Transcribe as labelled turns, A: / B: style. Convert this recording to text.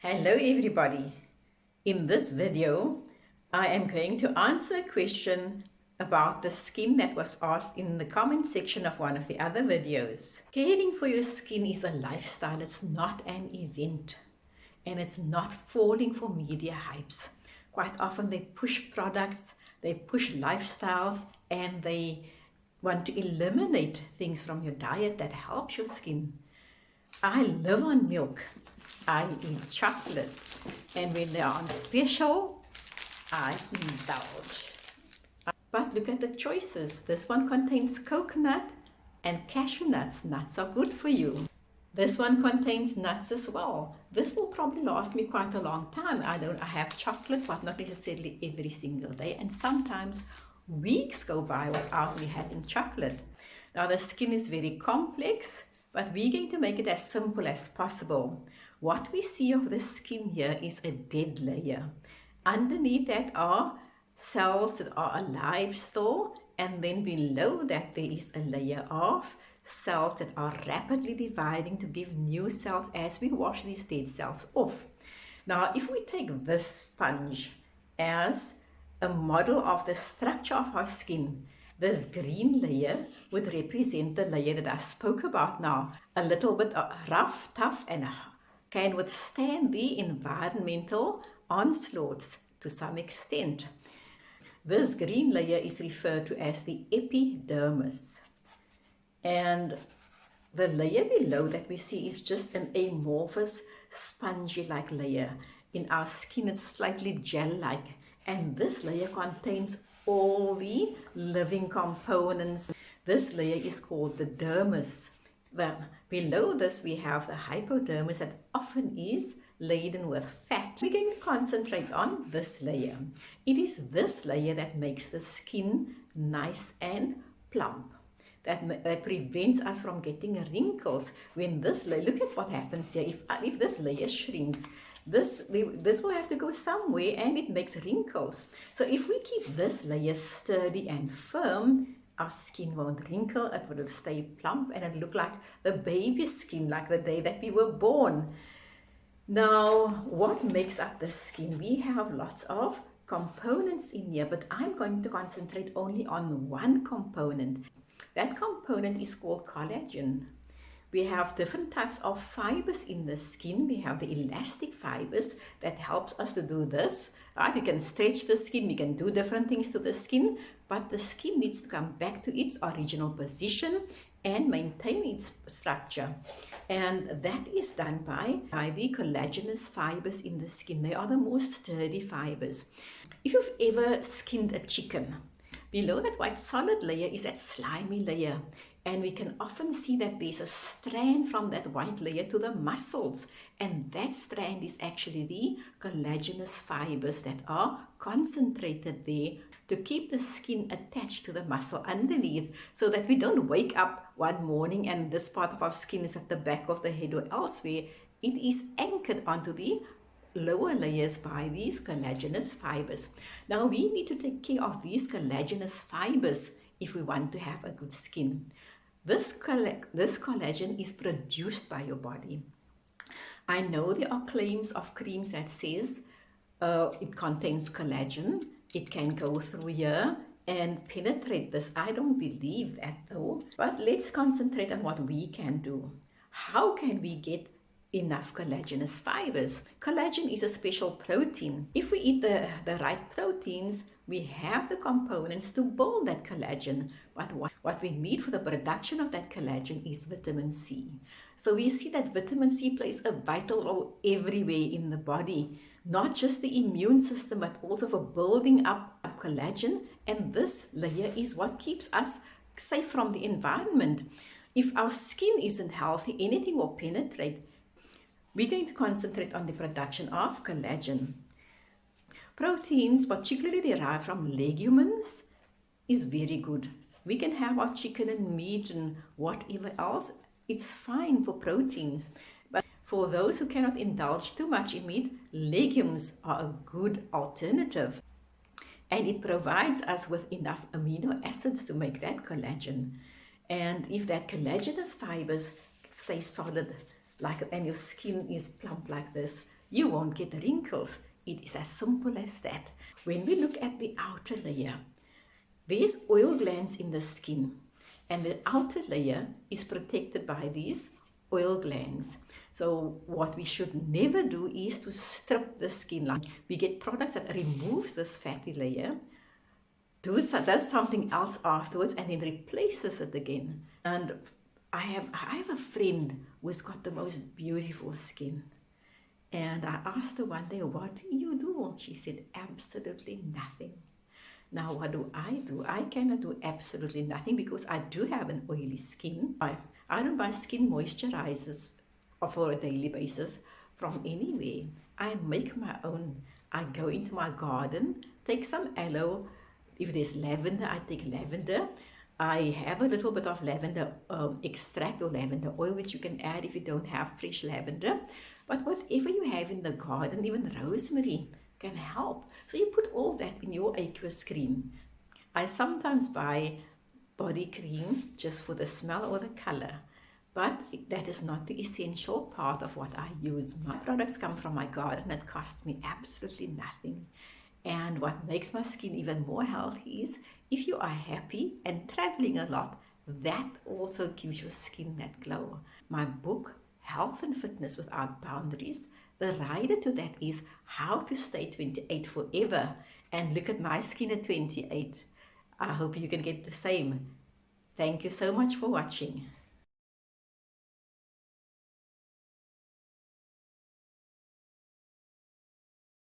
A: Hello everybody. In this video, I am going to answer a question about the skin that was asked in the comment section of one of the other videos. Caring for your skin is a lifestyle, it's not an event, and it's not falling for media hypes. Quite often they push products, they push lifestyles, and they want to eliminate things from your diet that helps your skin. I live on milk, I eat chocolate, and when they're on special, I indulge. But look at the choices. This one contains coconut and cashew nuts. Nuts are good for you. This one contains nuts as well. This will probably last me quite a long time. I have chocolate, but not necessarily every single day. And sometimes weeks go by without me having chocolate. Now the skin is very complex, but we're going to make it as simple as possible. What we see of the skin here is a dead layer. Underneath that are cells that are alive still, and then below that there is a layer of cells that are rapidly dividing to give new cells as we wash these dead cells off. Now, if we take this sponge as a model of the structure of our skin, this green layer would represent the layer that I spoke about now. A little bit rough, tough, and can withstand the environmental onslaughts to some extent. This green layer is referred to as the epidermis. And the layer below that we see is just an amorphous, spongy-like layer. In our skin, it's slightly gel-like. And this layer contains all the living components. This layer is called the dermis. Below this, we have the hypodermis that often is laden with fat. We're going to concentrate on this layer. It is this layer that makes the skin nice and plump. That prevents us from getting wrinkles. When this layer, look at what happens here. If this layer shrinks, this will have to go somewhere, and it makes wrinkles. So if we keep this layer sturdy and firm, our skin won't wrinkle, it will stay plump, and it'll look like the baby skin, like the day that we were born. Now, what makes up the skin? We have lots of components in here, but I'm going to concentrate only on one component. That component is called collagen. We have different types of fibers in the skin. We have the elastic fibers that helps us to do this. Right? We can stretch the skin, we can do different things to the skin, but the skin needs to come back to its original position and maintain its structure. And that is done by the collagenous fibers in the skin. They are the most sturdy fibers. If you've ever skinned a chicken, below that white solid layer is that slimy layer. And we can often see that there's a strand from that white layer to the muscles. And that strand is actually the collagenous fibers that are concentrated there to keep the skin attached to the muscle underneath, so that we don't wake up one morning and this part of our skin is at the back of the head or elsewhere. It is anchored onto the lower layers by these collagenous fibers. Now we need to take care of these collagenous fibers if we want to have a good skin. This collagen is produced by your body. I know there are claims of creams that says it contains collagen. It can go through here and penetrate this. I don't believe that though. But let's concentrate on what we can do. How can we get enough collagenous fibers? Collagen is a special protein. If we eat the right proteins, we have the components to build that collagen. But what we need for the production of that collagen is vitamin C. So we see that vitamin C plays a vital role everywhere in the body, not just the immune system, but also for building up collagen. And this layer is what keeps us safe from the environment. If our skin isn't healthy, anything will penetrate. We're going to concentrate on the production of collagen. Proteins, particularly derived from legumes, is very good. We can have our chicken and meat and whatever else. It's fine for proteins. But for those who cannot indulge too much in meat, legumes are a good alternative. And it provides us with enough amino acids to make that collagen. And if that collagenous fibers stay solid, and your skin is plump like this, You won't get wrinkles. It is as simple as that. When we look at the outer layer, there's oil glands in the skin, and the outer layer is protected by these oil glands. So what we should never do is to strip the skin. Like we get products that removes this fatty layer, does something else afterwards, and then replaces it again. And I have a friend who's got the most beautiful skin. And I asked her one day, what do you do? She said, absolutely nothing. Now, what do? I cannot do absolutely nothing because I do have an oily skin. I don't buy skin moisturizers for a daily basis from anywhere. I make my own. I go into my garden, take some aloe. If there's lavender, I take lavender. I have a little bit of lavender extract or lavender oil, which you can add if you don't have fresh lavender. But whatever you have in the garden, even rosemary can help. So you put all that in your aqueous cream. I sometimes buy body cream just for the smell or the color, but that is not the essential part of what I use. My products come from my garden. It costs me absolutely nothing. And what makes my skin even more healthy is if you are happy and traveling a lot, that also gives your skin that glow. My book, Health and Fitness Without Boundaries, the rider to that is how to stay 28 forever. And look at my skin at 28. I hope you can get the same. Thank you so much for watching.